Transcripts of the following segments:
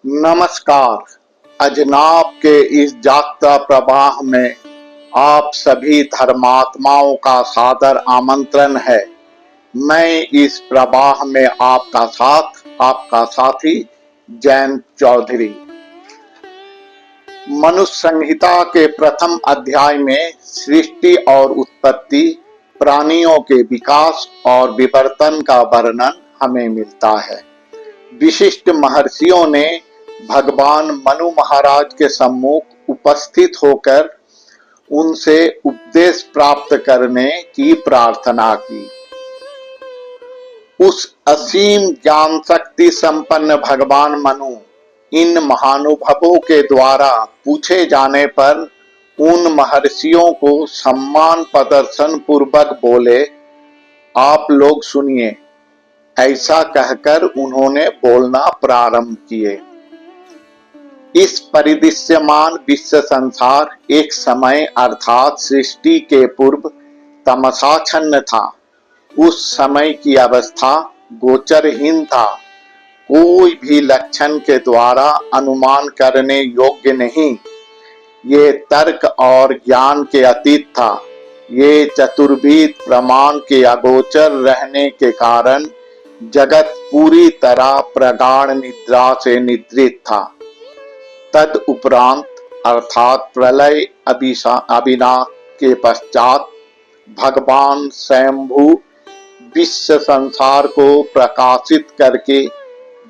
नमस्कार। अजनाब के इस जागता प्रवाह में आप सभी धर्मात्माओं का सादर आमंत्रण है। मैं इस प्रवाह में आपका साथी जयंत चौधरी। मनुष्य संहिता के प्रथम अध्याय में सृष्टि और उत्पत्ति, प्राणियों के विकास और विवर्तन का वर्णन हमें मिलता है। विशिष्ट महर्षियों ने भगवान मनु महाराज के सम्मुख उपस्थित होकर उनसे उपदेश प्राप्त करने की प्रार्थना की। उस असीम ज्ञान शक्ति संपन्न भगवान मनु इन महानुभवों के द्वारा पूछे जाने पर उन महर्षियों को सम्मान प्रदर्शन पूर्वक बोले, आप लोग सुनिए। ऐसा कहकर उन्होंने बोलना प्रारंभ किए। इस परिदृश्यमान विश्व संसार एक समय अर्थात सृष्टि के पूर्व तमसाच्छन्न था। उस समय की अवस्था गोचरहीन था। कोई भी लक्षण के द्वारा अनुमान करने योग्य नहीं। ये तर्क और ज्ञान के अतीत था। ये चतुर्विध प्रमाण के अगोचर रहने के कारण जगत पूरी तरह प्रगाढ़ निद्रा से निद्रित था। तद उपरांत अर्थात प्रलय अविनाश के पश्चात भगवान स्वयंभू विश्व संसार को प्रकाशित करके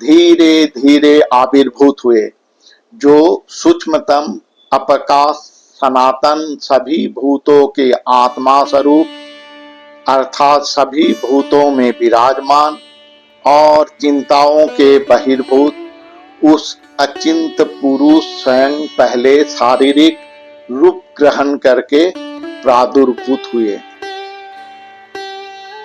धीरे धीरे आविर्भूत हुए, जो सूक्ष्मतम अपकाश सनातन सभी भूतों के आत्मा स्वरूप अर्थात सभी भूतों में विराजमान और चिंताओं के बहिर्भूत उस अचिंत पुरुष स्वयं पहले शारीरिक रूप ग्रहण करके प्रादुर्भूत हुए।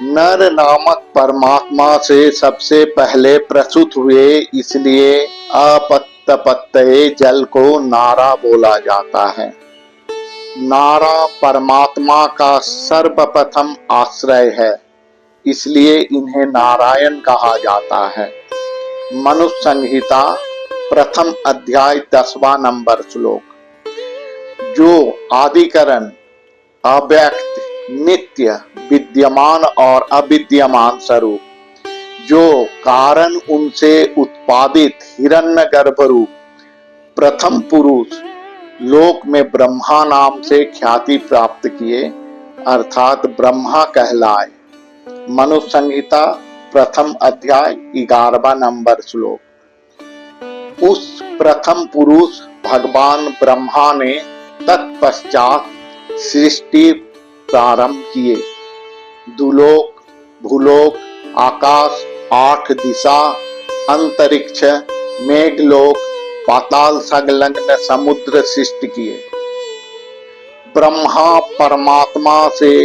नर नामक परमात्मा से सबसे पहले प्रसूत हुए, इसलिए अपत्यपत्तये जल को नारा बोला जाता है। नारा परमात्मा का सर्वप्रथम आश्रय है, इसलिए इन्हें नारायण कहा जाता है। मनुष्य संहिता प्रथम अध्याय 10वां नंबर श्लोक। जो आदिकरण, अव्यक्त, नित्य, विद्यमान और अविद्यमान स्वरूप, जो कारण उनसे उत्पादित हिरण्यगर्भ रूप प्रथम पुरुष लोक में ब्रह्मा नाम से ख्याति प्राप्त किए अर्थात ब्रह्मा कहलाए। मनुष्य संहिता प्रथम अध्याय 11वां नंबर श्लोक। उस प्रथम पुरुष भगवान ब्रह्मा ने तत्पश्चात सृष्टि प्रारंभ किए। दुलोक, भूलोक, आकाश, 8 दिशा, अंतरिक्ष, मेघलोक, पाताल संलग्न समुद्र सृष्टि किए। ब्रह्मा परमात्मा से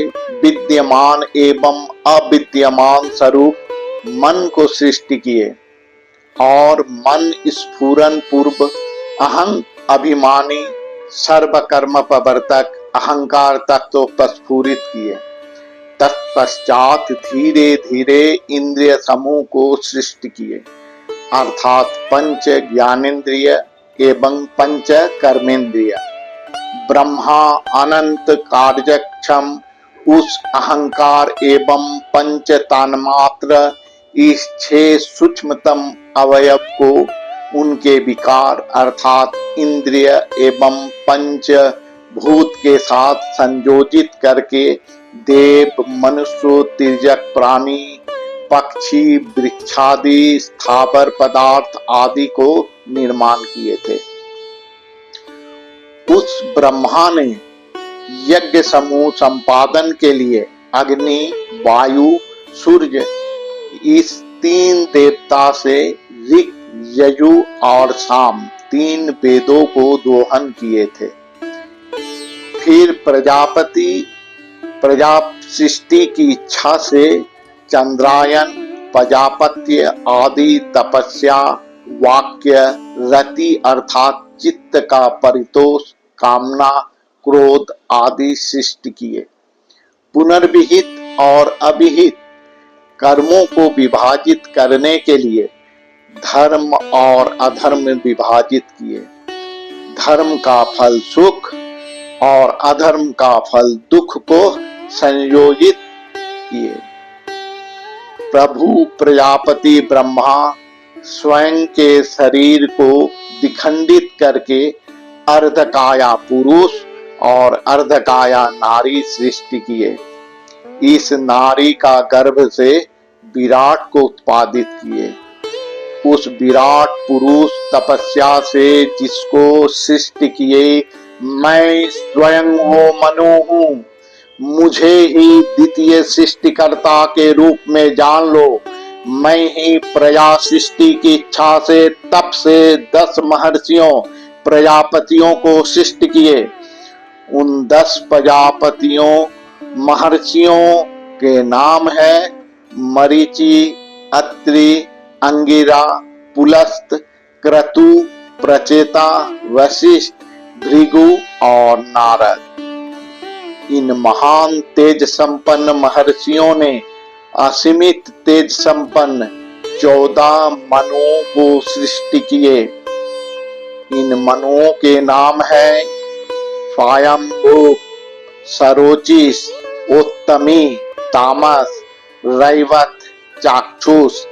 विद्यमान एवं अविद्यमान स्वरूप मन को सृष्टि किए और मन स्फुरन पूर्व अहं अभिमानी सर्वकर्म प्रवर्तक अहंकार तत्व प्रस्फुरित किए। तत्पश्चात धीरे धीरे इंद्रिय समूह को सृष्टि किए अर्थात पंच ज्ञानेन्द्रिय एवं पंच कर्मेंद्रिय। ब्रह्मा अनंत कार्यक्षम उस अहंकार एवं पंच तन्मात्र इस 6 सूक्ष्मतम अवयव को उनके विकार अर्थात इंद्रिय एवं पंच भूत के साथ संयोजित करके देव, मनुष्य, तिर्यक प्राणी, पक्षी, वृक्षादि, स्थावर पदार्थ आदि को निर्माण किए थे। उस ब्रह्मा ने यज्ञ समूह संपादन के लिए अग्नि, वायु, सूर्य इस 3 देवता से ऋक, यजु और साम 3 वेदों को दोहन किए थे। फिर सृष्टि की इच्छा से चंद्रायन, प्रजापत्य आदि तपस्या, वाक्य, रति अर्थात चित्त का परितोष, कामना, क्रोध आदि सृष्टि किए। पुनर्विहित और अभिहित कर्मों को विभाजित करने के लिए धर्म और अधर्म विभाजित किए, धर्म का फल सुख और अधर्म का फल दुख को संयोजित किए। प्रभु प्रजापति ब्रह्मा स्वयं के शरीर को विखंडित करके अर्धकाया पुरुष और अर्धकाया नारी सृष्टि किए। इस नारी का गर्भ से विराट को उत्पादित किए। उस विराट पुरुष तपस्या से जिसको सृष्टि किए, मैं स्वयं हो मनु हूँ, मुझे ही द्वितीय सृष्टिकर्ता के रूप में जान लो। मैं ही प्रजा सृष्टि की इच्छा से तप से 10 महर्षियों प्रजापतियों को सृष्टि किए। उन 10 प्रजापतियों महर्षियों के नाम है मरीचि, अत्रि, अंगिरा, पुलस्त, क्रतु, प्रचेता, वशिष्ठ, भृगु और नारद। इन महान तेज संपन्न महर्षियों ने असीमित तेज संपन्न 14 मनुओं को सृष्टि किए। इन मनुओं के नाम है स्वायंभू, सरोचिस, उत्तमी, तामस, रैवत, चाक्षुष,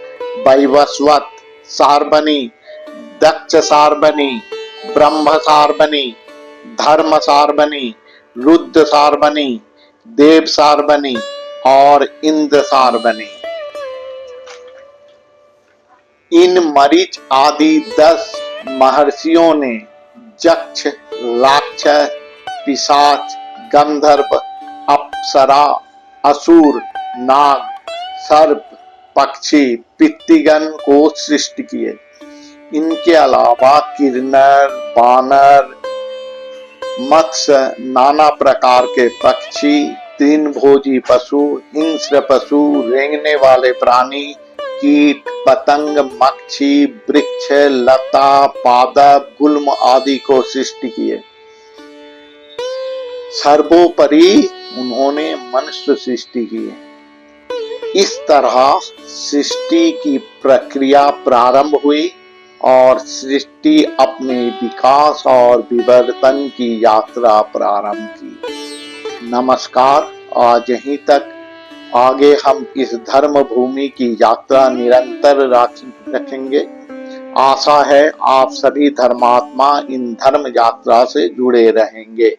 वैवस्वत, सार्वनी, दक्ष सार्वनी, ब्रह्म सार्वनी, धर्म सार्वनी, रुद्र सार्वनी, देव सार्वनी और इंद्र सार्वनी। इन मरीच आदि 10 महर्षियों ने यक्ष, राक्षस, पिशाच, गंधर्व, अप्सरा, असुर, नाग, सर्प, पक्षी, पितृगण को सृष्टि किए। इनके अलावा किन्नर, वानर, मत्स्य, नाना प्रकार के पक्षी, तृणभोजी पशु, हिंस्र पशु, रेंगने वाले प्राणी, कीट, पतंग, मक्खी, वृक्ष, लता, पादप, गुल्म आदि को सृष्टि किए। सर्वोपरि उन्होंने मनुष्य सृष्टि की। इस तरह सृष्टि की प्रक्रिया प्रारंभ हुई और सृष्टि अपने विकास और विवर्तन की यात्रा प्रारंभ की। नमस्कार, आज यहीं तक। आगे हम इस धर्म भूमि की यात्रा निरंतर रखेंगे। आशा है आप सभी धर्मात्मा इन धर्म यात्रा से जुड़े रहेंगे।